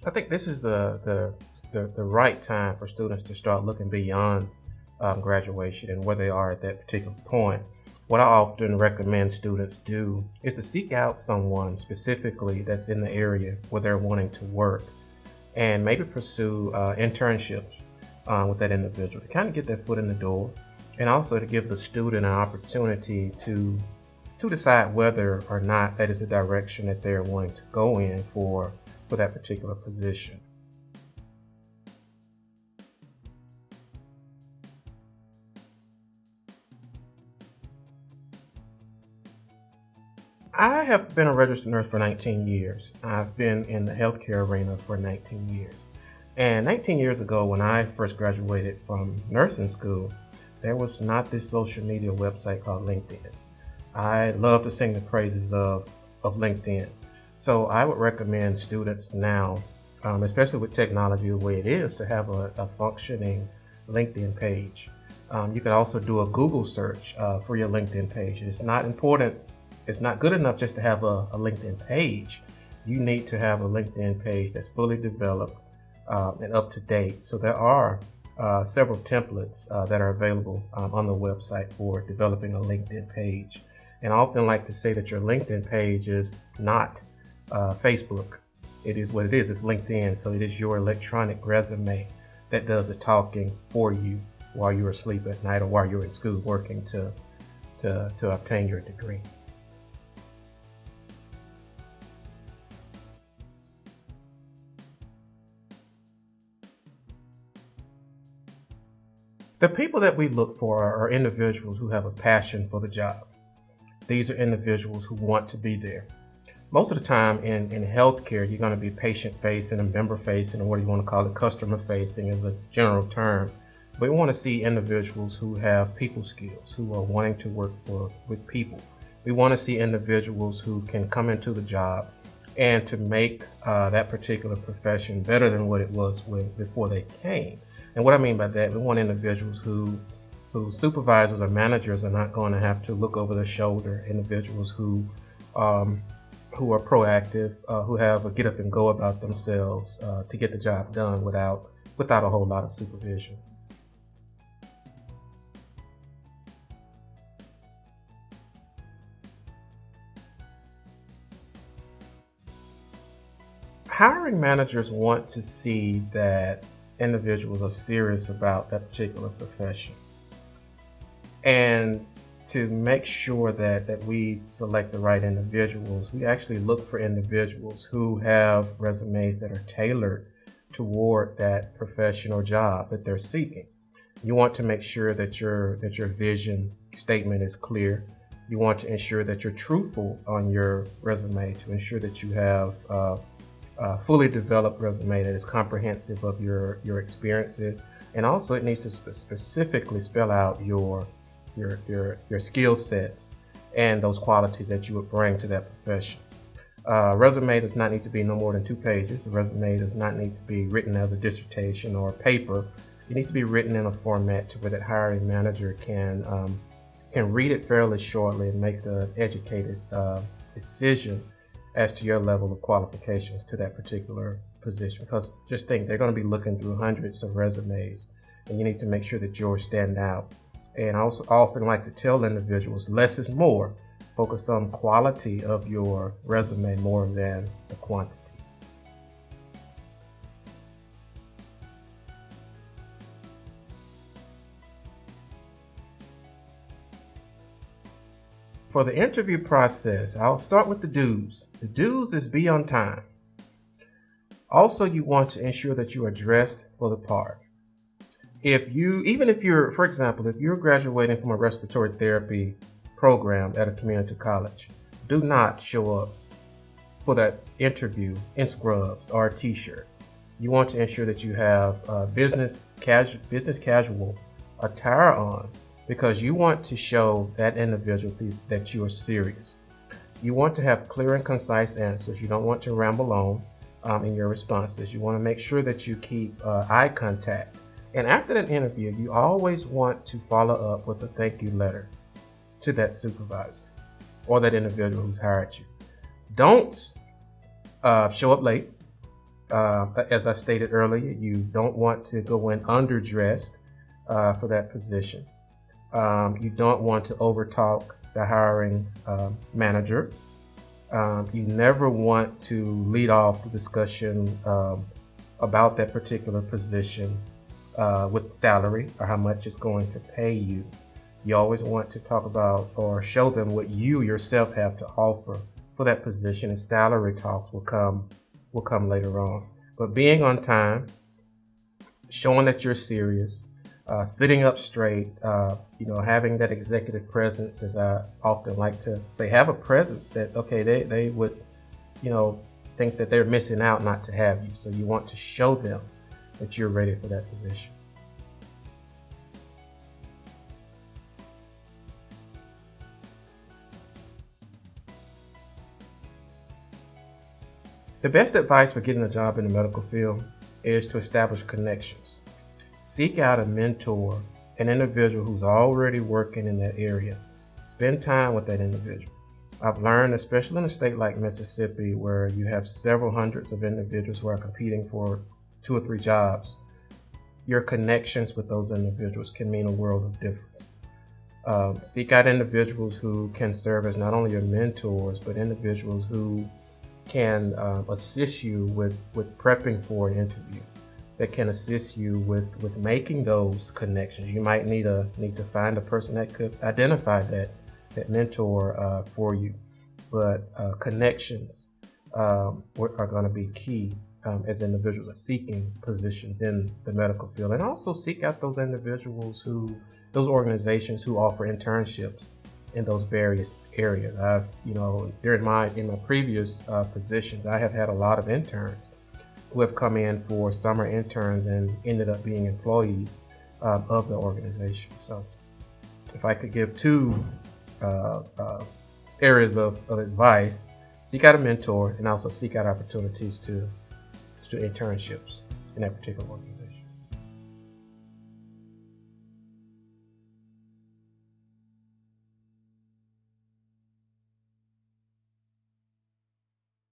I think this is the right time for students to start looking beyond graduation and where they are at that particular point. What I often recommend students do is to seek out someone specifically that's in the area where they're wanting to work, and maybe pursue internships with that individual to kind of get their foot in the door, and also to give the student an opportunity to decide whether or not that is a direction that they're wanting to go in for that particular position. I have been a registered nurse for 19 years. I've been in the healthcare arena for 19 years. And 19 years ago, when I first graduated from nursing school, there was not this social media website called LinkedIn. I love to sing the praises of LinkedIn. So I would recommend students now, especially with technology the way it is, to have a functioning LinkedIn page. You can also do a Google search for your LinkedIn page. It's not good enough just to have a LinkedIn page. You need to have a LinkedIn page that's fully developed and up to date. So there are several templates that are available on the website for developing a LinkedIn page. And I often like to say that your LinkedIn page is not Facebook. It is what it is. It's LinkedIn. So it is your electronic resume that does the talking for you while you're asleep at night or while you're in school working to obtain your degree. The people that we look for are individuals who have a passion for the job. These are individuals who want to be there. Most of the time in healthcare, you're going to be patient-facing and member-facing, or what do you want to call it, customer-facing is a general term. But we want to see individuals who have people skills, who are wanting to work with people. We want to see individuals who can come into the job and to make that particular profession better than what it was before they came. And what I mean by that, we want individuals who supervisors or managers are not going to have to look over their shoulder, individuals who are proactive, who have a get up and go about themselves to get the job done without a whole lot of supervision. Hiring managers want to see that individuals are serious about that particular profession. And to make sure that we select the right individuals, we actually look for individuals who have resumes that are tailored toward that profession or job that they're seeking. You want to make sure that your vision statement is clear. You want to ensure that you're truthful on your resume to ensure that you have a fully developed resume that is comprehensive of your experiences. And also it needs to specifically spell out your skill sets and those qualities that you would bring to that profession. Resume does not need to be no more than 2 pages. A resume does not need to be written as a dissertation or a paper. It needs to be written in a format to where that hiring manager can read it fairly shortly and make the educated decision as to your level of qualifications to that particular position. Because just think, they're going to be looking through hundreds of resumes, and you need to make sure that yours stand out. And I also often like to tell individuals, less is more. Focus on quality of your resume more than the quantity. For the interview process, I'll start with the do's. The do's is be on time. Also, you want to ensure that you are dressed for the part. Even if you're, for example, if you're graduating from a respiratory therapy program at a community college, do not show up for that interview in scrubs or a t-shirt. You want to ensure that you have business casual attire on, because you want to show that individual that you are serious. You want to have clear and concise answers. You don't want to ramble on in your responses. You want to make sure that you keep eye contact. And after that interview, you always want to follow up with a thank you letter to that supervisor or that individual who's hired you. Don't show up late. As I stated earlier, you don't want to go in underdressed for that position. You don't want to overtalk the hiring manager. You never want to lead off the discussion about that particular position with salary or how much it's going to pay you. You always want to talk about or show them what you yourself have to offer for that position, and salary talks will come later on. But being on time, showing that you're serious, sitting up straight, having that executive presence, as I often like to say, have a presence that, okay, they would, think that they're missing out not to have you. So you want to show them that you're ready for that position. The best advice for getting a job in the medical field is to establish connections. Seek out a mentor, an individual who's already working in that area. Spend time with that individual. I've learned, especially in a state like Mississippi, where you have several hundreds of individuals who are competing for 2 or 3 jobs, your connections with those individuals can mean a world of difference. Seek out individuals who can serve as not only your mentors, but individuals who can assist you with prepping for an interview, that can assist you with making those connections. You might need to find a person that could identify that mentor for you. But connections are going to be key as individuals are seeking positions in the medical field. And also seek out those individuals those organizations who offer internships in those various areas. I've, in my previous positions, I have had a lot of interns who have come in for summer interns and ended up being employees of the organization. So if I could give 2 areas of advice, seek out a mentor and also seek out opportunities to do internships in that particular organization.